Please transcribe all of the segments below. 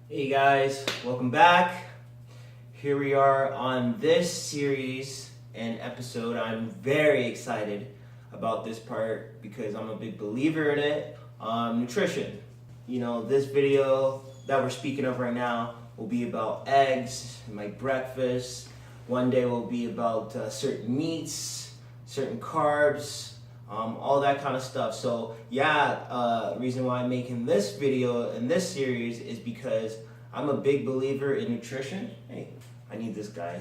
Hey guys, welcome back. Here we are on this series and episode. I'm very excited about this part because I'm a big believer in it. Nutrition. This video that we're speaking of right now will be about eggs, my breakfast. One day will be about certain meats, certain carbs, all that kind of stuff. So reason why I'm making this video in this series is because I'm a big believer in nutrition. Hey, I need this guy,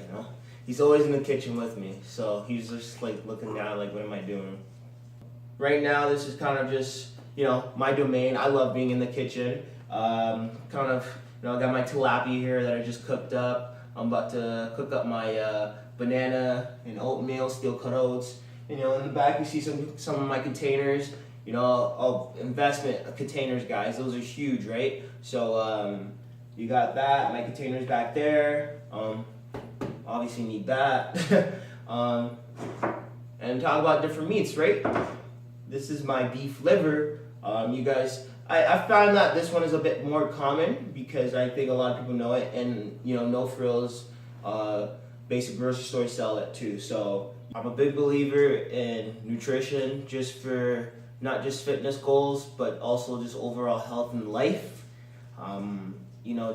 He's always in the kitchen with me, so he's just like looking down like, what am I doing? Right now, this is kind of just, my domain. I love being in the kitchen. I got my tilapia here that I just cooked up. I'm about to cook up my banana and oatmeal, steel cut oats. In the back you see some of my containers. Investment containers, guys. Those are huge, right? So you got that. My containers back there. Obviously need that. And talk about different meats, right? This is my beef liver. You guys, I found that this one is a bit more common because I think a lot of people know it, and No Frills, basic grocery stores sell it too. So I'm a big believer in nutrition, just for not just fitness goals, but also just overall health and life.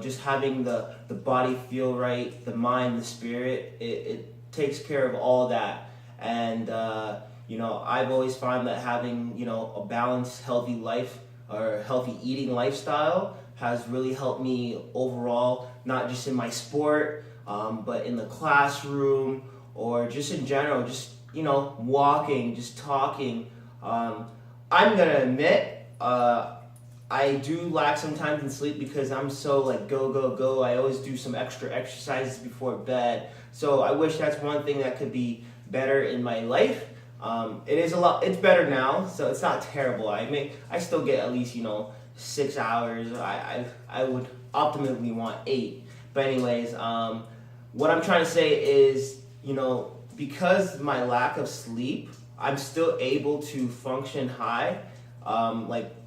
Just having the body feel right, the mind, the spirit, it takes care of all that. And I've always found that having a balanced, healthy life or healthy eating lifestyle has really helped me overall, not just in my sport, but in the classroom or just in general, just walking, just talking. I'm gonna admit, I do lack sometimes in sleep because I'm so like go go go. I always do some extra exercises before bed, so I wish that's one thing that could be better in my life. It is a lot. It's better now, so it's not terrible. I still get at least 6 hours. I would optimally want 8, but anyways, what I'm trying to say is because my lack of sleep, I'm still able to function high.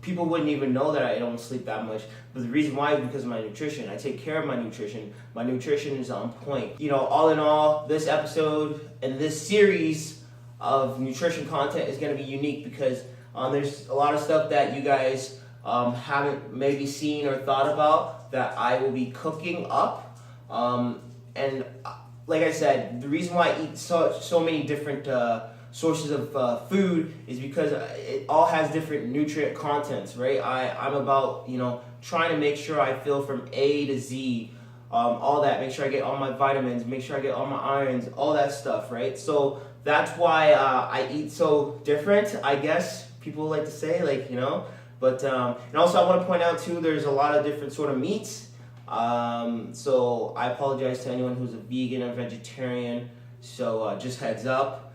People wouldn't even know that I don't sleep that much, but the reason why is because of my nutrition. I take care of my nutrition. My nutrition is on point. All in all, this episode and this series of nutrition content is going to be unique because there's a lot of stuff that you guys haven't maybe seen or thought about that I will be cooking up. And like I said, the reason why I eat so many different sources of food is because it all has different nutrient contents, right? I'm about trying to make sure I feel from A to Z, all that. Make sure I get all my vitamins, make sure I get all my irons, all that stuff, right? So that's why I eat so different, I guess people like to say, But and also I want to point out too, there's a lot of different sort of meats. So I apologize to anyone who's a vegan or vegetarian. So just heads up.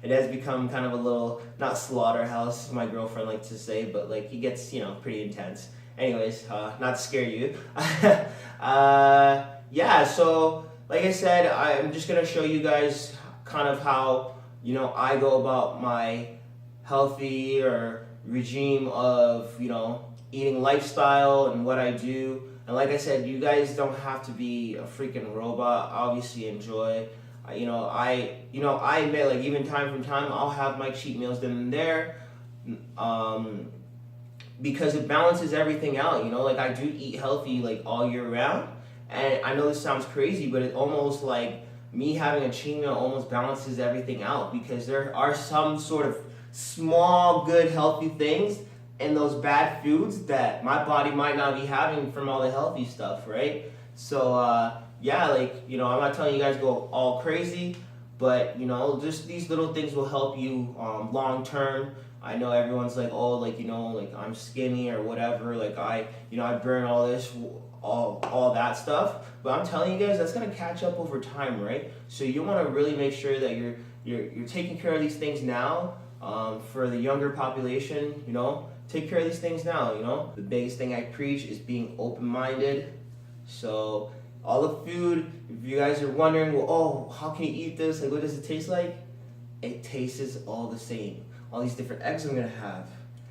It has become kind of a little, not slaughterhouse, my girlfriend likes to say, but he gets, pretty intense. Anyways, not to scare you. So like I said, I'm just gonna show you guys kind of how, I go about my healthy or regime of, eating lifestyle and what I do. And like I said, you guys don't have to be a freaking robot. Obviously enjoy. I admit, even time from time, I'll have my cheat meals then and there, because it balances everything out. I do eat healthy all year round, and I know this sounds crazy, but it's almost like me having a cheat meal almost balances everything out because there are some sort of small, good, healthy things in those bad foods that my body might not be having from all the healthy stuff, right? So I'm not telling you guys go all crazy, but just these little things will help you long term. I know everyone's like, oh, I'm skinny or whatever. I burn all this, all that stuff. But I'm telling you guys, that's gonna catch up over time, right? So you want to really make sure that you're taking care of these things now. For the younger population, take care of these things now. The biggest thing I preach is being open-minded. So all the food, if you guys are wondering, well, oh, how can you eat this? What does it taste like? It tastes all the same. All these different eggs I'm gonna have,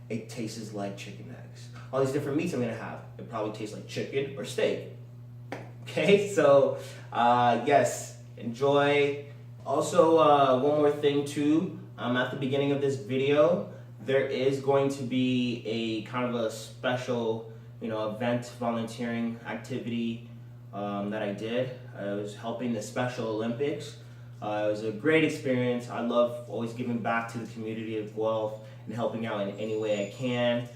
it tastes like chicken eggs. all these different meats I'm gonna have. It probably tastes like chicken or steak. Okay, so yes, enjoy. Also, one more thing too. At the beginning of this video, there is going to be a kind of a special, event volunteering activity that I did. I was helping the Special Olympics. It was a great experience. I love always giving back to the community of Guelph and helping out in any way I can.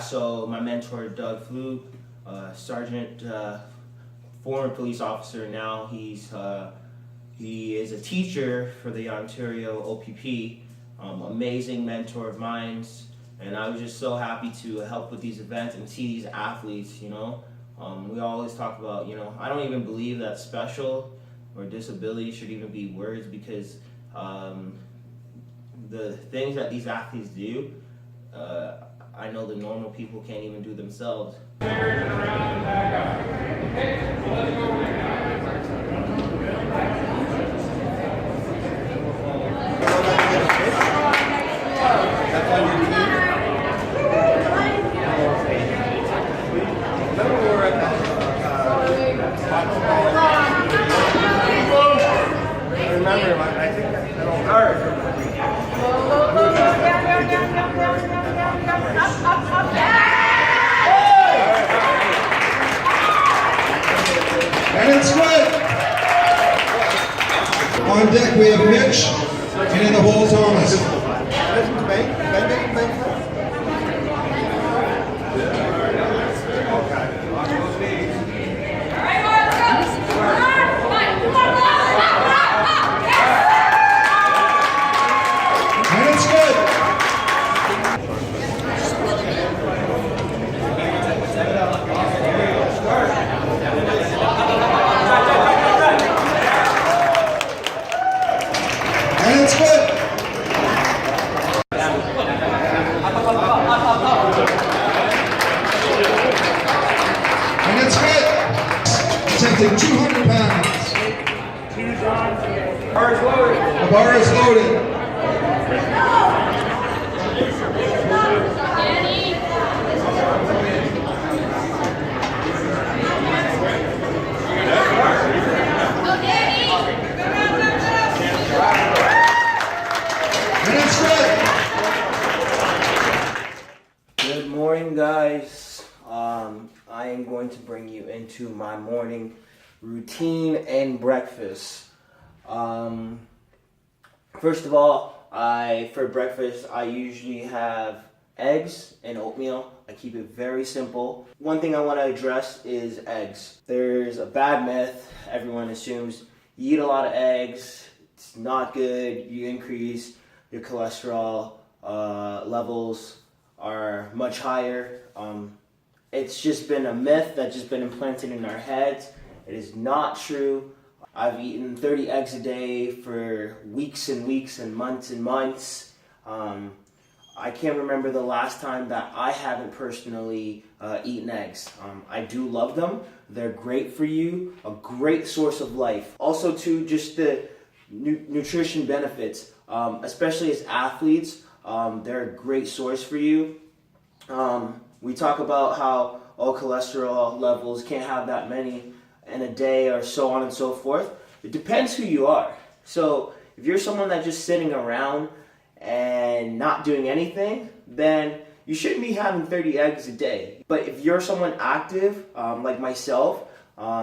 So my mentor, Doug Fluke, Sergeant, former police officer now, he is a teacher for the Ontario OPP, amazing mentor of mine, and I was just so happy to help with these events and see these athletes, we always talk about, I don't even believe that special or disability should even be words, because the things that these athletes do, I know the normal people can't even do themselves. And it's good. On deck we have Mitch, and in the hole Thomas. And it's good. And it's good. And it's good. Attempting 200 pounds. The bar is loaded. Good morning, guys. I am going to bring you into my morning routine and breakfast. First of all, for breakfast, I usually have eggs and oatmeal. I keep it very simple. One thing I want to address is eggs. There's a bad myth. Everyone assumes you eat a lot of eggs, it's not good, you increase your cholesterol levels are much higher. It's just been a myth that's just been implanted in our heads. It is not true. I've eaten 30 eggs a day for weeks and weeks and months. I can't remember the last time that I haven't personally eaten eggs. I do love them. They're great for you, a great source of life. Also too, just the nutrition benefits, especially as athletes, they're a great source for you. We talk about how cholesterol levels can't have that many in a day or so on and so forth. It depends who you are. So if you're someone that's just sitting around and not doing anything, then you shouldn't be having 30 eggs a day. But if you're someone active, like myself,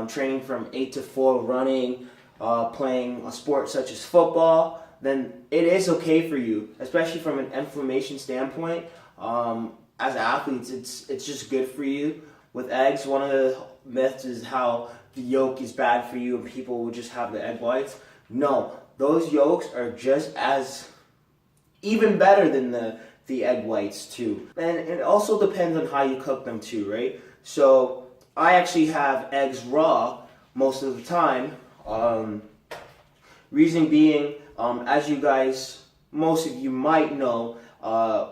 training from 8 to 4, running, playing a sport such as football, then it is okay for you, especially from an inflammation standpoint. As athletes, it's just good for you. With eggs, one of the myths is how the yolk is bad for you and people will just have the egg whites. No, those yolks are just as even better than the egg whites too. And it also depends on how you cook them too, right? So I actually have eggs raw most of the time. Reason being, as you guys, most of you might know,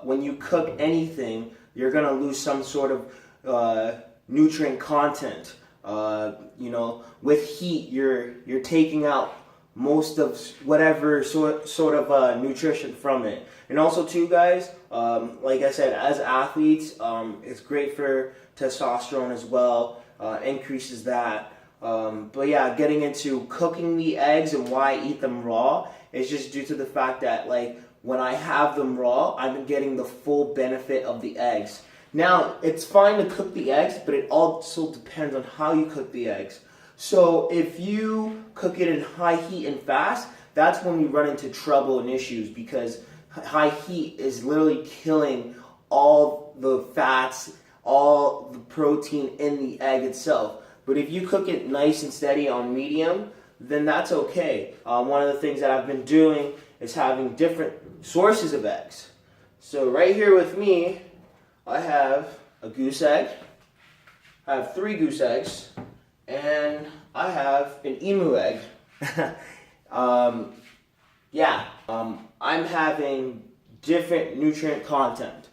when you cook anything, you're gonna lose some sort of nutrient content. With heat, you're taking out most of whatever sort of nutrition from it. And also too, guys, like I said, as athletes, it's great for testosterone as well, increases that. But yeah, getting into cooking the eggs and why I eat them raw is just due to the fact that, like, when I have them raw, I'm getting the full benefit of the eggs. Now, it's fine to cook the eggs, but it also depends on how you cook the eggs. So if you cook it in high heat and fast, that's when we run into trouble and issues, because high heat is literally killing all the fats, all the protein in the egg itself. But if you cook it nice and steady on medium, then that's okay. One of the things that I've been doing is having different sources of eggs. So right here with me, I have a goose egg, I have 3 goose eggs, and I have an emu egg. I'm having different nutrient content.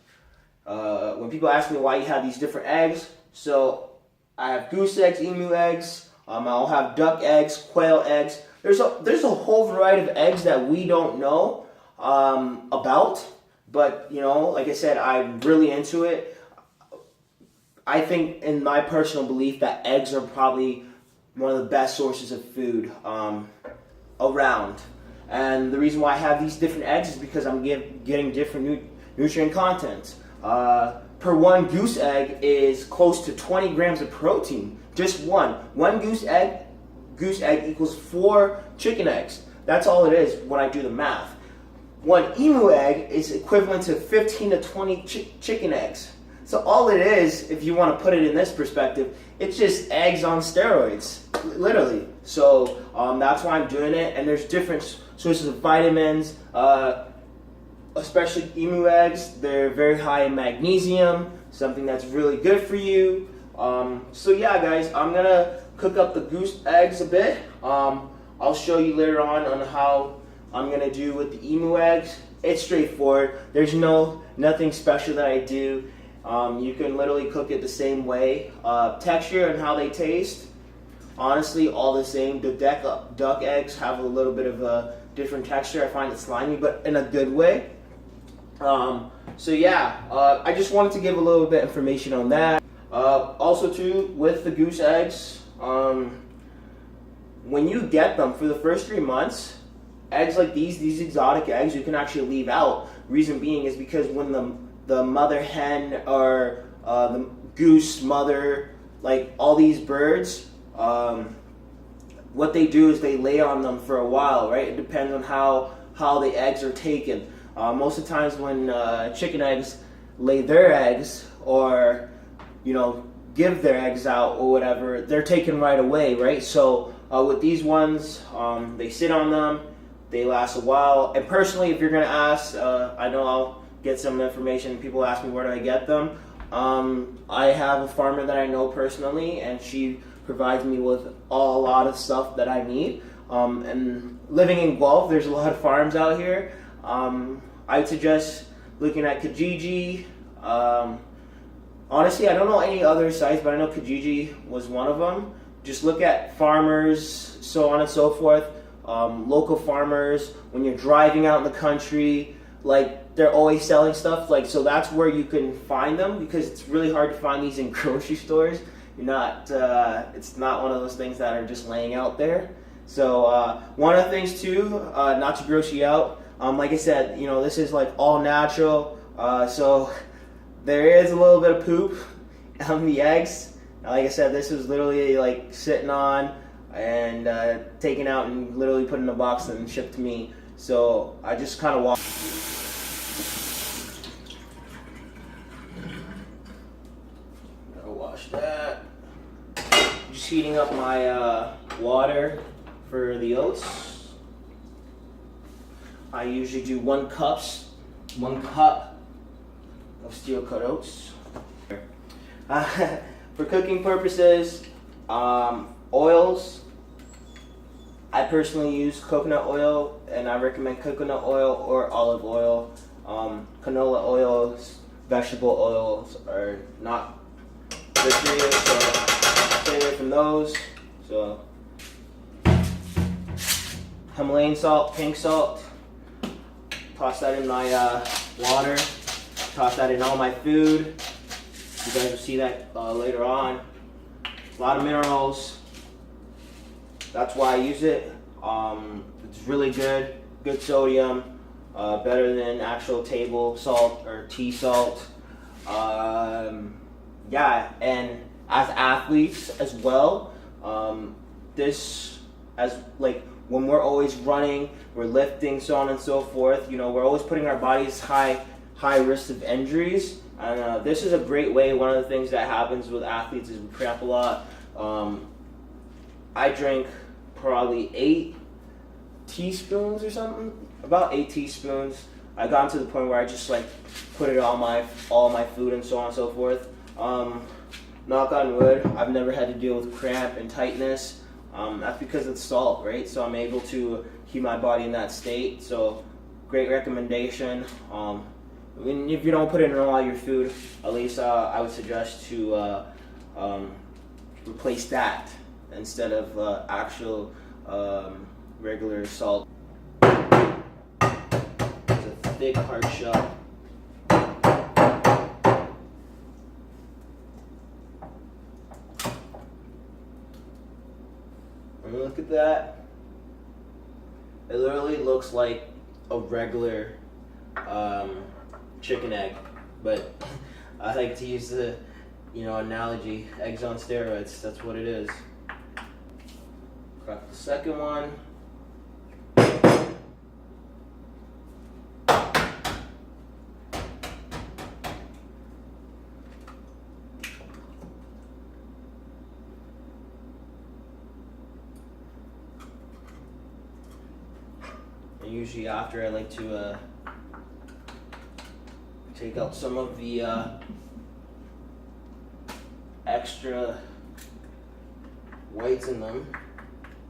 When people ask me why you have these different eggs, so I have goose eggs, emu eggs, I'll have duck eggs, quail eggs. There's a whole variety of eggs that we don't know about, but you know, like I said, I'm really into it. I think, in my personal belief, that eggs are probably one of the best sources of food around. And the reason why I have these different eggs is because I'm getting different nutrient content. Per 1 goose egg is close to 20 grams of protein. Just one. 1 goose egg equals 4 chicken eggs. That's all it is when I do the math. 1 emu egg is equivalent to 15 to 20 chicken eggs. So all it is, if you want to put it in this perspective, it's just eggs on steroids, literally. So that's why I'm doing it. And there's different sources of vitamins, especially emu eggs. They're very high in magnesium, something that's really good for you. So yeah, guys, I'm gonna cook up the goose eggs a bit. I'll show you later on how I'm gonna do with the emu eggs. It's straightforward. There's nothing special that I do. You can literally cook it the same way. Texture and how they taste, honestly, all the same. The duck eggs have a little bit of a different texture. I find it slimy, but in a good way. So yeah, I just wanted to give a little bit of information on that. Also too, with the goose eggs, when you get them for the first 3 months, eggs like these exotic eggs, you can actually leave out. Reason being is because when the mother hen or the goose mother, like all these birds, what they do is they lay on them for a while, right? It depends on how the eggs are taken. Most of the times when chicken eggs lay their eggs, or give their eggs out or whatever, they're taken right away, right? So with these ones, they sit on them, they last a while. And personally, if you're gonna ask, I know I'll get some information. People ask me where do I get them. I have a farmer that I know personally, and she provides me with a lot of stuff that I need. And living in Guelph, there's a lot of farms out here. I'd suggest looking at Kijiji. Honestly, I don't know any other sites, but I know Kijiji was one of them. Just look at farmers, so on and so forth. Local farmers, when you're driving out in the country, like, they're always selling stuff. Like, so that's where you can find them, because it's really hard to find these in grocery stores. It's not one of those things that are just laying out there. So one of the things too, not to gross you out, like I said, this is like all natural. So there is a little bit of poop on the eggs. Like I said, this was literally like sitting on and taken out and literally put in a box and shipped to me. So I just kind of walked. Gotta wash that. Just heating up my water for the oats. I usually do 1 cup of steel cut oats. For cooking purposes, oils, I personally use coconut oil, and I recommend coconut oil or olive oil. Canola oils, vegetable oils are not good for you, so stay away from those. So Himalayan salt, pink salt. Toss that in my water. Toss that in all my food. You guys will see that later on. A lot of minerals. That's why I use it. It's really good. Good sodium. Better than actual table salt or tea salt. Yeah, and as athletes as well, this as like when we're always running, we're lifting, so on and so forth. You know, we're always putting our bodies high risk of injuries. And this is a great way. One of the things that happens with athletes is we cramp a lot. I drink probably 8 teaspoons or something, about 8 teaspoons. I got to the point where I just like put it on all my food and so on and so forth. Knock on wood, I've never had to deal with cramp and tightness. That's because it's salt, right? So I'm able to keep my body in that state. So great recommendation. If you don't put it in all your food, at least I would suggest to replace that instead of actual regular salt. It's a thick, hard shell. And look at that. It literally looks like a regular chicken egg, but I like to use the analogy, eggs on steroids. That's what it is. Crack the second one. And usually after, I like to take out some of the extra whites in them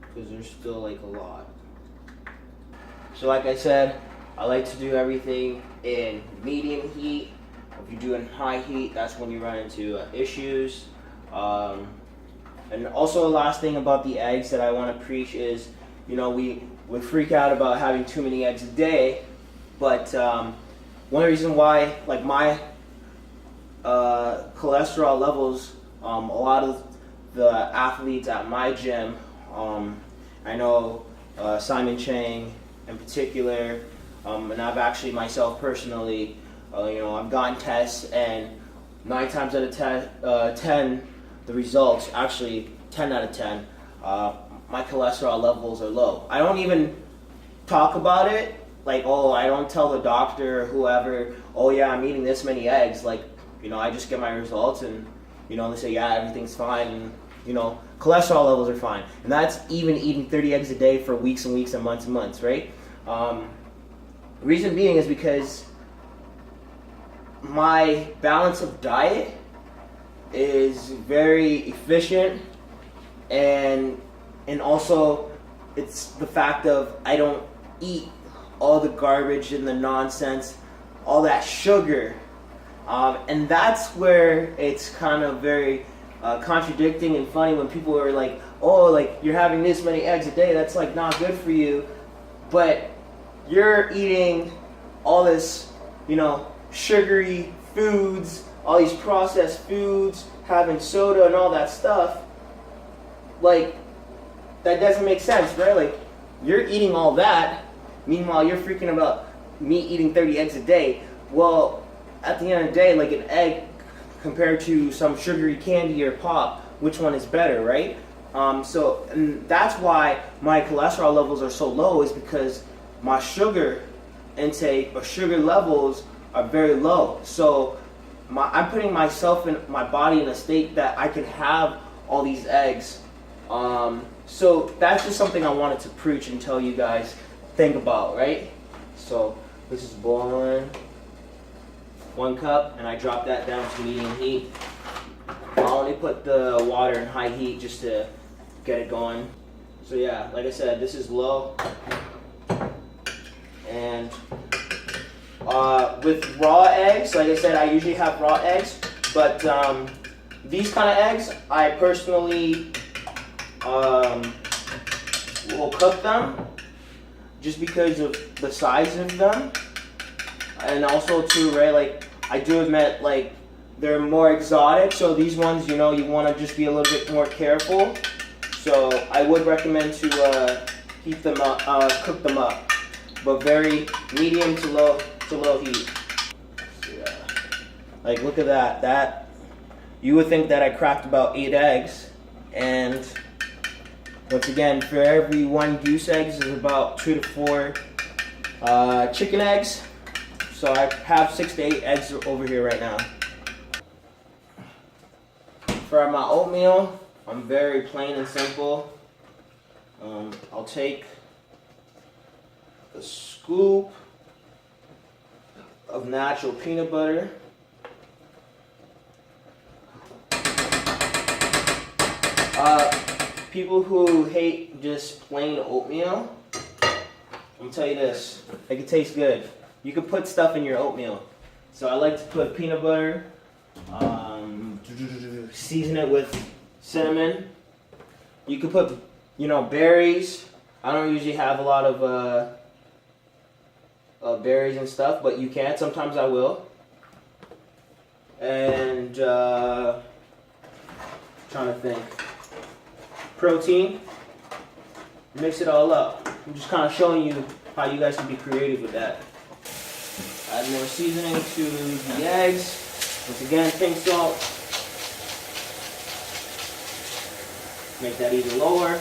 because there's still like a lot. So like I said, I like to do everything in medium heat. If you do in high heat, that's when you run into issues. And also the last thing about the eggs that I want to preach is, we freak out about having too many eggs a day, but one reason why, like my cholesterol levels, a lot of the athletes at my gym, I know Simon Chang in particular, and I've actually myself personally, I've gotten tests, and 9 times out of 10, the results, actually 10 out of 10, my cholesterol levels are low. I don't even talk about it. Like, I don't tell the doctor or whoever, yeah, I'm eating this many eggs. Like, I just get my results and, they say, yeah, everything's fine. And, cholesterol levels are fine. And that's even eating 30 eggs a day for weeks and weeks and months, right? Reason being is because my balance of diet is very efficient, and also it's the fact of I don't eat all the garbage and the nonsense, all that sugar, and that's where it's kind of very contradicting and funny when people are like, like you're having this many eggs a day, that's like not good for you, but you're eating all this, sugary foods, all these processed foods, having soda and all that stuff. Like, that doesn't make sense, right? Like, you're eating all that, meanwhile you're freaking about me eating 30 eggs a day. Well, at the end of the day, like an egg compared to some sugary candy or pop, which one is better, right? And that's why my cholesterol levels are so low, is because my sugar intake or sugar levels are very low. So I'm putting myself in my body in a state that I can have all these eggs. So that's just something I wanted to preach and tell you guys, think about, right? So this is boiling, 1 cup, and I drop that down to medium heat. I only put the water in high heat just to get it going. So yeah, like I said, this is low. And with raw eggs, like I said, I usually have raw eggs, but these kind of eggs, I personally will cook them. just because of the size of them, and also too, right, like I do admit, like they're more exotic, so these ones, you know, you want to just be a little bit more careful. So I would recommend to heat them up, cook them up, but very medium to low heat. So, yeah. Like look at that. That you would think that I cracked about 8 eggs, and once again, for every 1 goose egg is about 2 to 4 chicken eggs. So I have 6 to 8 eggs over here right now. For my oatmeal, I'm very plain and simple. I'll take a scoop of natural peanut butter. People who hate just plain oatmeal, I'm gonna tell you this, it can taste good. You can put stuff in your oatmeal. So I like to put peanut butter, season it with cinnamon. You could put, you know, berries. I don't usually have a lot of berries and stuff, but you can. Sometimes I will. And trying to think. Protein. Mix it all up. I'm just kind of showing you how you guys can be creative with that. Add more seasoning to the eggs. Once again, pink salt. Make that even lower.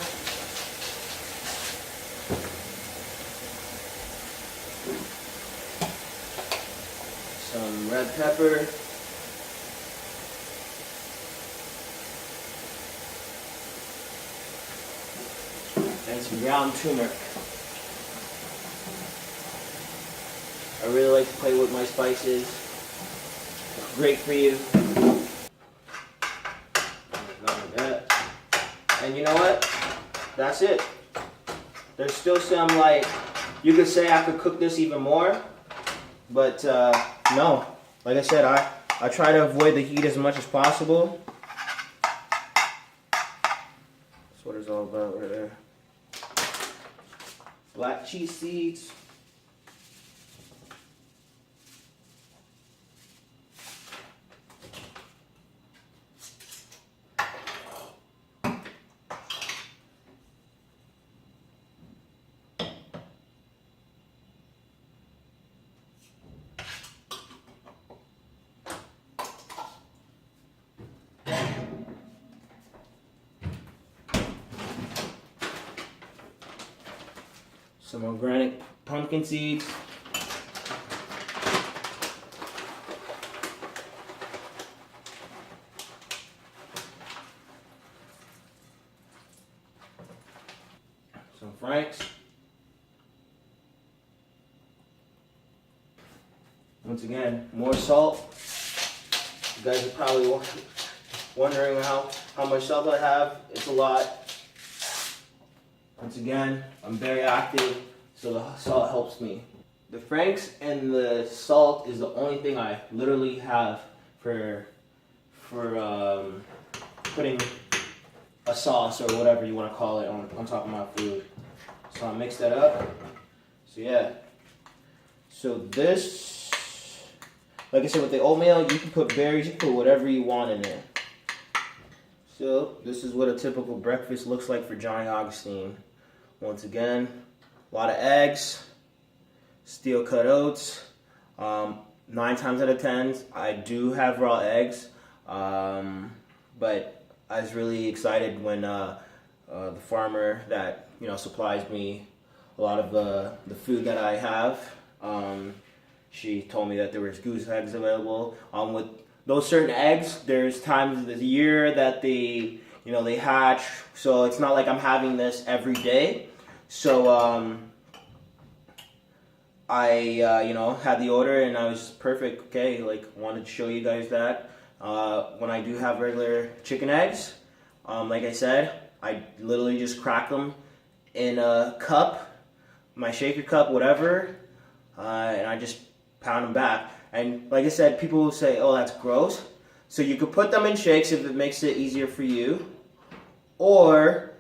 Some red pepper. And some ground turmeric. I really like to play with my spices. Great for you. Like that. And you know what? That's it. There's still some, like, you could say I could cook this even more, but no. Like I said, I try to avoid the heat as much as possible. That's what it's all about right there. Black cheese seeds. Some organic pumpkin seeds. Some Franks. Once again, more salt. You guys are probably wondering how much salt I have. It's a lot. Once again, I'm very active, so the salt helps me. The Franks and the salt is the only thing I literally have for putting a sauce or whatever you want to call it on top of my food. So I mix that up. So yeah. So this, like I said, with the oatmeal, you can put berries, you can put whatever you want in there. So this is what a typical breakfast looks like for Johnny Augustine. Once again, a lot of eggs, steel cut oats. 9 times out of 10, I do have raw eggs, but I was really excited when the farmer that supplies me a lot of the food that I have. She told me that there was goose eggs available. With those certain eggs, there's times of the year that they hatch, so it's not like I'm having this every day. So I had the order and I was perfect. Okay, wanted to show you guys that when I do have regular chicken eggs, like I said, I literally just crack them in a cup, my shaker cup, whatever, and I just pound them back. And like I said, people will say, "Oh, that's gross." So you could put them in shakes if it makes it easier for you, or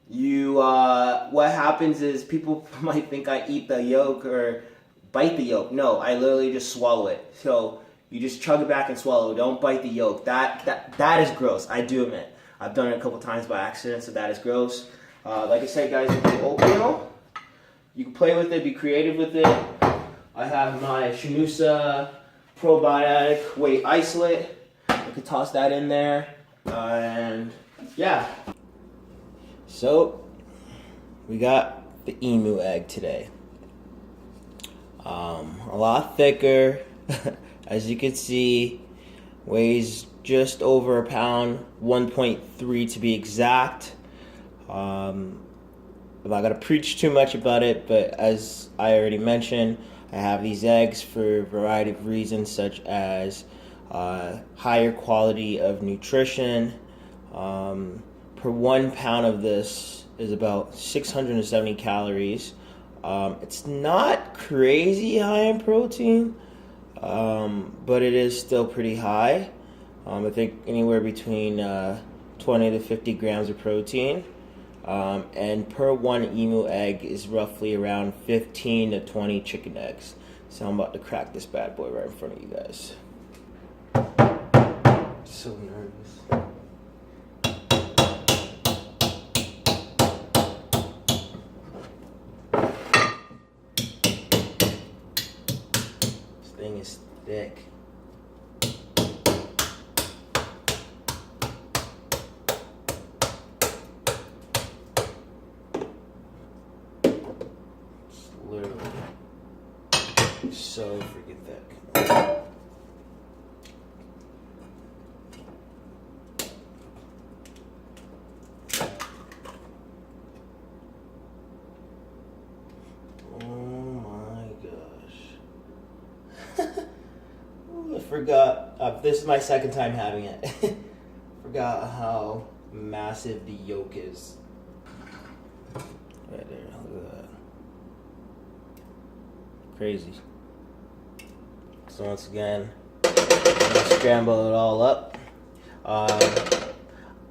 what happens is people might think I eat the yolk or bite the yolk. No, I literally just swallow it. So you just chug it back and swallow. Don't bite the yolk. That is gross. I do admit. I've done it a couple times by accident, so that is gross. Like I said, guys, with the oatmeal, you can play with it, be creative with it. I have my Shinusa probiotic whey isolate. I could toss that in there, and yeah. So we got the emu egg today. A lot thicker, as you can see, weighs just over a pound, 1.3 to be exact. I'm not gonna preach too much about it, but as I already mentioned, I have these eggs for a variety of reasons, such as higher quality of nutrition. Per 1 pound of this is about 670 calories. It's not crazy high in protein, but it is still pretty high. I think anywhere between 20 to 50 grams of protein. And per 1 emu egg is roughly around 15 to 20 chicken eggs. So I'm about to crack this bad boy right in front of you guys. So nervous. This thing is thick. Literally so freaking thick. Oh my gosh. Ooh, I forgot. This is my second time having it. Forgot how massive the yolk is. Right there, look at that. Crazy. So once again, I'm gonna scramble it all up.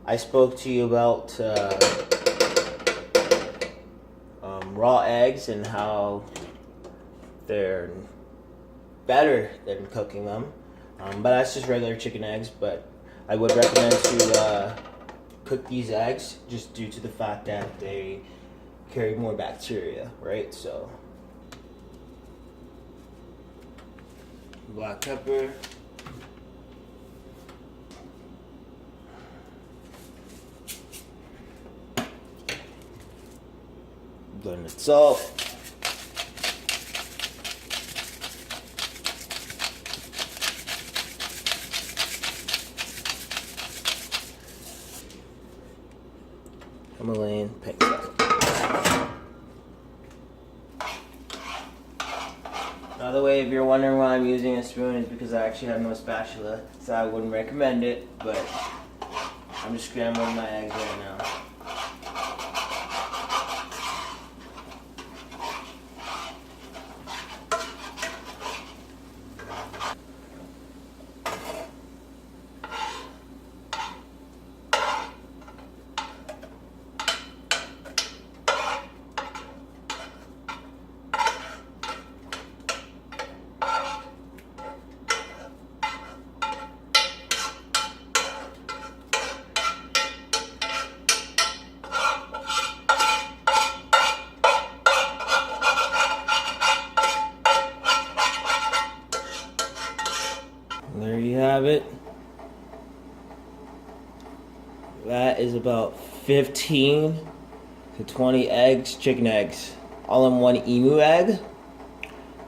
I spoke to you about raw eggs and how they're better than cooking them, but that's just regular chicken eggs. But I would recommend to cook these eggs just due to the fact that they carry more bacteria, right? So black pepper, blended salt, Himalayan pink salt. Another way, if you're wondering why I'm using a spoon, is because I actually have no spatula, so I wouldn't recommend it, but I'm just scrambling my eggs right now. There you have it. That is about 15 to 20 eggs, chicken eggs, all in one emu egg.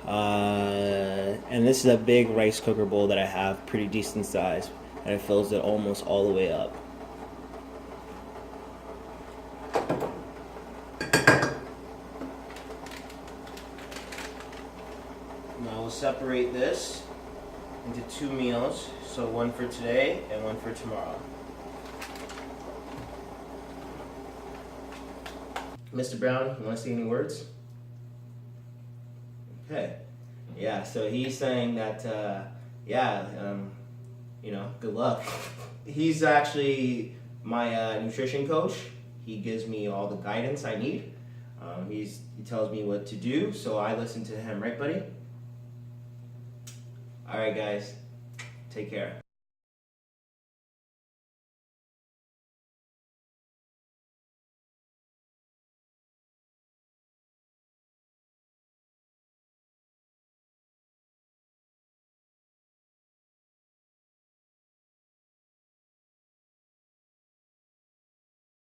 And this is a big rice cooker bowl that I have, pretty decent size, and it fills it almost all the way up. Now we'll separate this into 2 meals, so one for today and one for tomorrow. Mr. Brown, you want to say any words? Okay. Yeah, so he's saying that, good luck. He's actually my nutrition coach. He gives me all the guidance I need. He tells me what to do, so I listen to him, right, buddy? All right, guys, take care.